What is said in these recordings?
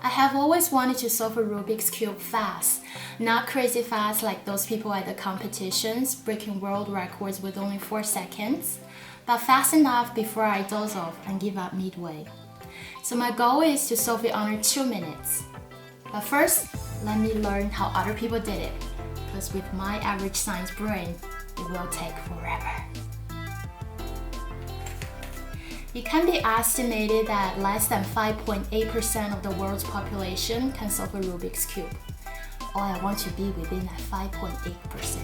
I have always wanted to solve a Rubik's Cube fast, not crazy fast like those people at the competitions, breaking world records with only 4 seconds, but fast enough before I doze off and give up midway. So my goal is to solve it under 2 minutes. But first, let me learn how other people did it, because with my average science brain, it will take forever. It can be estimated that less than 5.8% of the world's population can solve a Rubik's Cube. All I want to be within that 5.8%.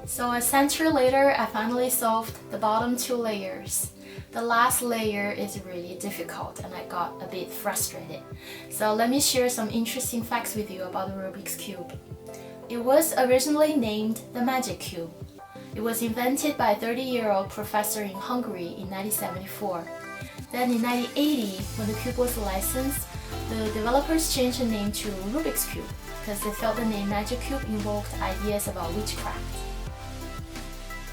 So a century later, I finally solved the bottom 2 layers. The last layer is really difficult and I got a bit frustrated. So let me share some interesting facts with you about the Rubik's Cube. It was originally named the Magic Cube. It was invented by a 30-year-old professor in Hungary in 1974. Then in 1980, when the cube was licensed, the developers changed the name to Rubik's Cube because they felt the name Magic Cube invoked ideas about witchcraft.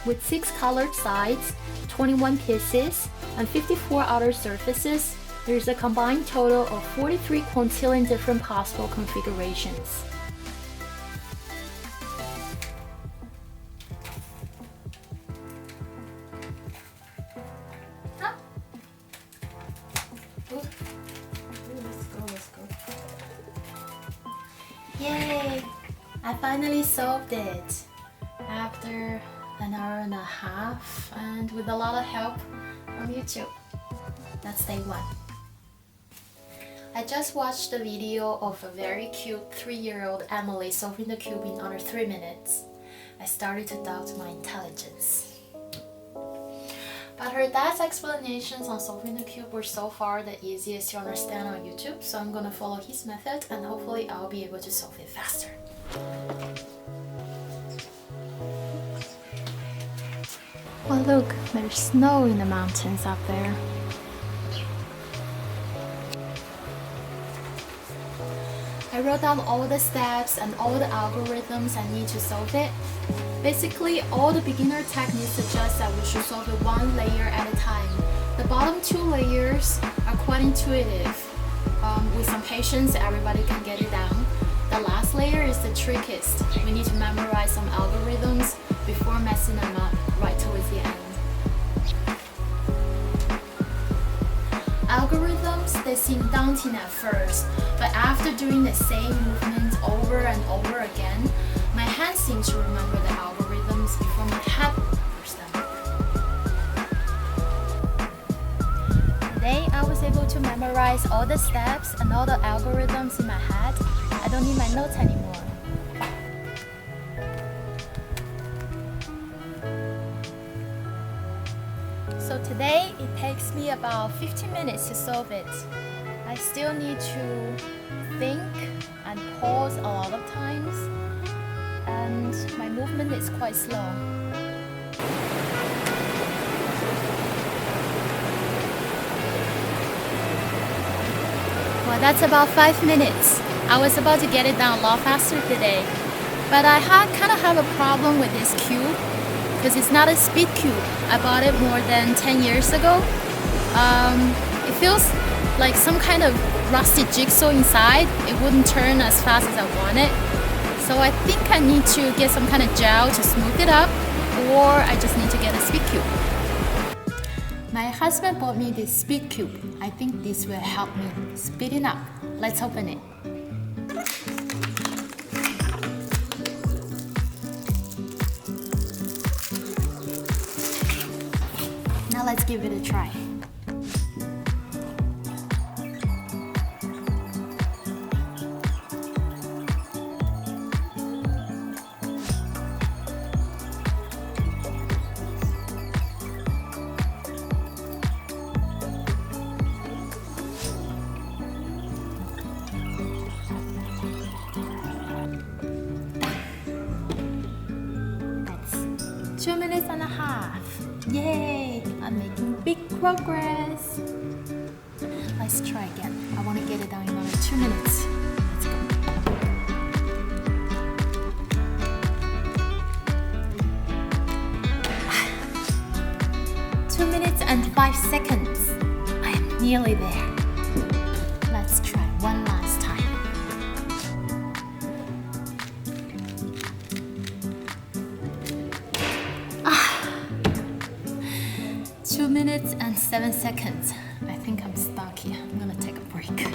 With 6 colored sides, 21 pieces, and 54 outer surfaces, there is a combined total of 43 quintillion different possible configurations. Let's go. Yay! I finally solved it after an hour and a half and with a lot of help from YouTube. That's day 1. I just watched the video of a very cute 3-year-old Emily solving the cube in under 3 minutes. I started to doubt my intelligence. But her dad's explanations on solving the cube were so far the easiest to understand on YouTube, so I'm gonna follow his method and hopefully I'll be able to solve it faster. Well, look, there's snow in the mountains up there. I wrote down all the steps and all the algorithms I need to solve it. Basically, all the beginner techniques suggest that we should solve it 1 layer at a time. The bottom 2 layers are quite intuitive. With some patience, everybody can get it down. The last layer is the trickiest. We need to memorize some algorithms before messing them up right towards the end. Algorithms, they seem daunting at first, but after doing the same movement over and over again, my hands seem to remember the algorithms before my head remembers them. Today, I was able to memorize all the steps and all the algorithms in my head. I don't need my notes anymore. So today, it takes me about 15 minutes to solve it. I still need to think and pause a lot of times, and my movement is quite slow. Well, that's about 5 minutes. I was about to get it done a lot faster today, but I kind of have a problem with this cube because it's not a speed cube. I bought it more than 10 years ago. It feels like some kind of rusty jigsaw inside. It wouldn't turn as fast as I want it. So I think I need to get some kind of gel to smooth it up, or I just need to get a speed cube. My husband bought me this speed cube. I think this will help me speed it up. Let's open it. Now let's give it a try. That's 2 minutes and a half. Yay! I'm making big progress. Let's try again. I want to get it done in under 2 minutes. Let's go. 2 minutes and 5 seconds. I am Nearly there. Let's try one last time. 2 minutes and 7 seconds. I think I'm stuck here. I'm gonna take a break.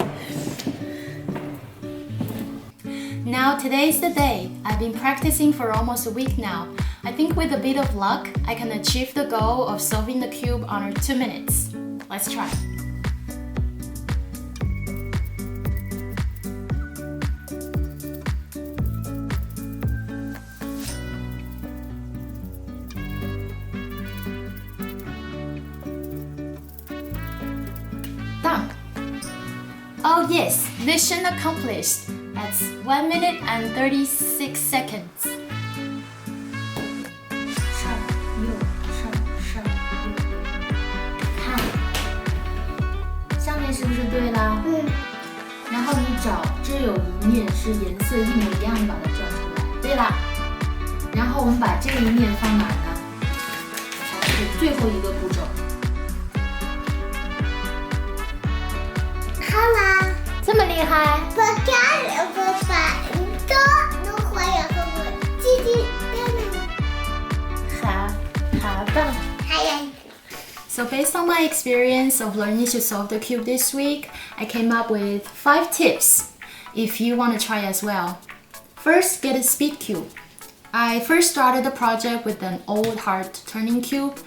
Now today's the day. I've been practicing for almost a week now. I think with a bit of luck, I can achieve the goal of solving the cube under 2 minutes. Let's try. Done. Oh yes, mission accomplished. That's 1 minute and 36 seconds. 看，上面是不是对啦？然后你找只有一面是颜色一模一样，把它转出来。对啦。然后我们把这一面放哪儿呢？才是最后一个步骤。好啦，这么厉害！我把都弄坏了，会不会？叽叽好棒！ So based on my experience of learning to solve the cube this week, I came up with 5 tips if you want to try as well. First, get a speed cube. I first started the project with an old hard turning cube.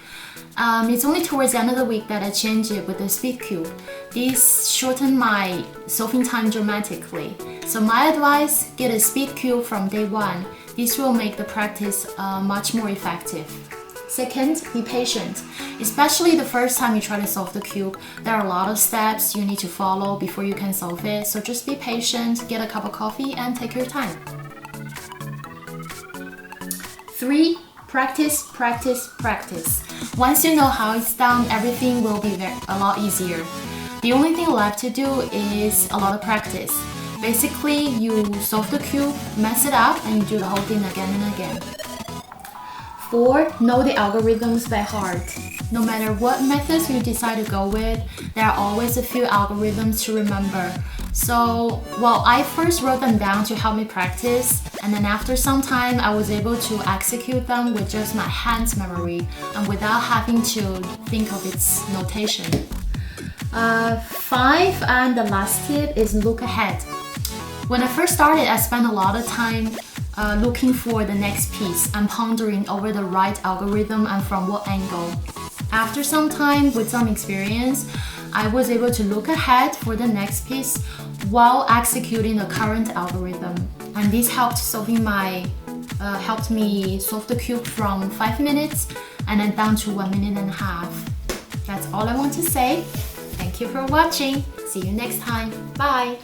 It's only towards the end of the week that I changed it with the speed cube. This shortened my solving time dramatically. So my advice, get a speed cube from day one. This will make the practice much more effective. Second, be patient. Especially the first time you try to solve the cube, there are a lot of steps you need to follow before you can solve it. So just be patient, get a cup of coffee and take your time. 3. Practice, practice, practice. Once you know how it's done, everything will be a lot easier. The only thing left to do is a lot of practice. Basically, you solve the cube, mess it up, and you do the whole thing again and again. 4. Know the algorithms by heart. No matter what methods you decide to go with, there are always a few algorithms to remember. So, well, I first wrote them down to help me practice, and then after some time, I was able to execute them with just my hands memory and without having to think of its notation. 5, and the last tip is look ahead. When I first started, I spent a lot of time looking for the next piece and pondering over the right algorithm and from what angle. After some time, with some experience, I was able to look ahead for the next piece while executing the current algorithm. And this helped me solve the cube from 5 minutes and then down to 1 minute and a half. That's all I want to say. Thank you for watching. See you next time. Bye.